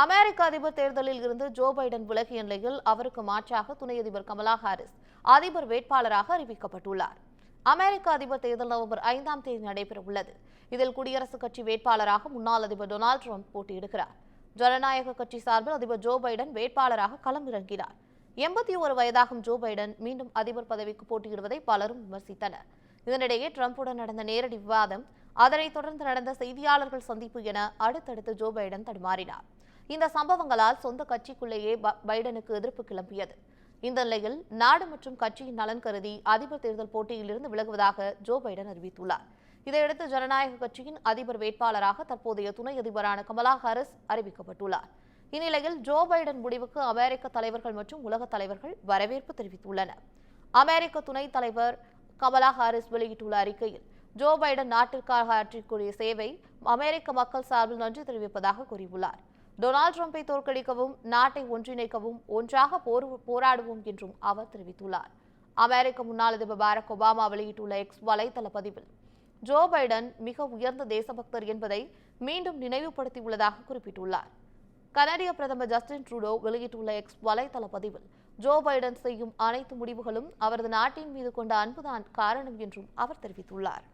அமெரிக்க அதிபர் தேர்தலில் இருந்து ஜோ பைடன் விலகிய நிலையில் அவருக்கு மாற்றாக துணை அதிபர் கமலா ஹாரிஸ் அதிபர் வேட்பாளராக அறிவிக்கப்பட்டுள்ளார். அமெரிக்க அதிபர் தேர்தல் நவம்பர் 5ஆம் தேதி நடைபெறவுள்ளது. இதில் குடியரசுக் கட்சி வேட்பாளராக முன்னாள் அதிபர் டொனால்டு டிரம்ப் போட்டியிடுகிறார். ஜனநாயக கட்சி சார்பில் அதிபர் ஜோ பைடன் வேட்பாளராக களமிறங்கினார். 81 வயதாகும் ஜோ பைடன் மீண்டும் அதிபர் பதவிக்கு போட்டியிடுவதை பலரும் விமர்சித்தனர். இதனிடையே டிரம்புடன் நடந்த நேரடி விவாதம், அதனைத் தொடர்ந்து நடந்த செய்தியாளர்கள் சந்திப்பு என அடுத்தடுத்து ஜோ பைடன் தடுமாறினார். இந்த சம்பவங்களால் சொந்த கட்சிக்குள்ளேயே பைடனுக்கு எதிர்ப்பு கிளம்பியது. இந்த நிலையில் நாடு மற்றும் கட்சியின் நலன் கருதி அதிபர் தேர்தல் போட்டியிலிருந்து விலகுவதாக ஜோ பைடன் அறிவித்துள்ளார். இதையடுத்து ஜனநாயக கட்சியின் அதிபர் வேட்பாளராக தற்போதைய துணை அதிபரான கமலா ஹாரிஸ் அறிவிக்கப்பட்டுள்ளார். இந்நிலையில் ஜோ பைடன் முடிவுக்கு அமெரிக்க தலைவர்கள் மற்றும் உலக தலைவர்கள் வரவேற்பு தெரிவித்துள்ளனர். அமெரிக்க துணைத் தலைவர் கமலா ஹாரிஸ் வெளியிட்டுள்ள அறிக்கையில், ஜோ பைடன் நாட்டிற்காக ஆற்றிக்கூடிய சேவை அமெரிக்க மக்கள் சார்பில் நன்றி தெரிவிப்பதாக கூறியுள்ளார். டொனால்டு டிரம்பை தோற்கடிக்கவும் நாட்டை ஒன்றிணைக்கவும் ஒன்றாக போராடுவோம் என்றும் அவர் தெரிவித்துள்ளார். அமெரிக்க முன்னாள் அதிபர் பாரக் ஒபாமா வெளியிட்டுள்ள எக்ஸ் வலைதள பதிவில், ஜோ பைடன் மிக உயர்ந்த தேசபக்தர் என்பதை மீண்டும் நினைவுபடுத்தியுள்ளதாக குறிப்பிட்டுள்ளார். கனடிய பிரதமர் ஜஸ்டின் ட்ரூடோ வெளியிட்டுள்ள எக்ஸ் வலைதள பதிவில், ஜோ பைடன் செய்யும் அனைத்து முடிவுகளும் அவரது நாட்டின் மீது கொண்ட அன்புதான் காரணம் என்றும் அவர் தெரிவித்துள்ளார்.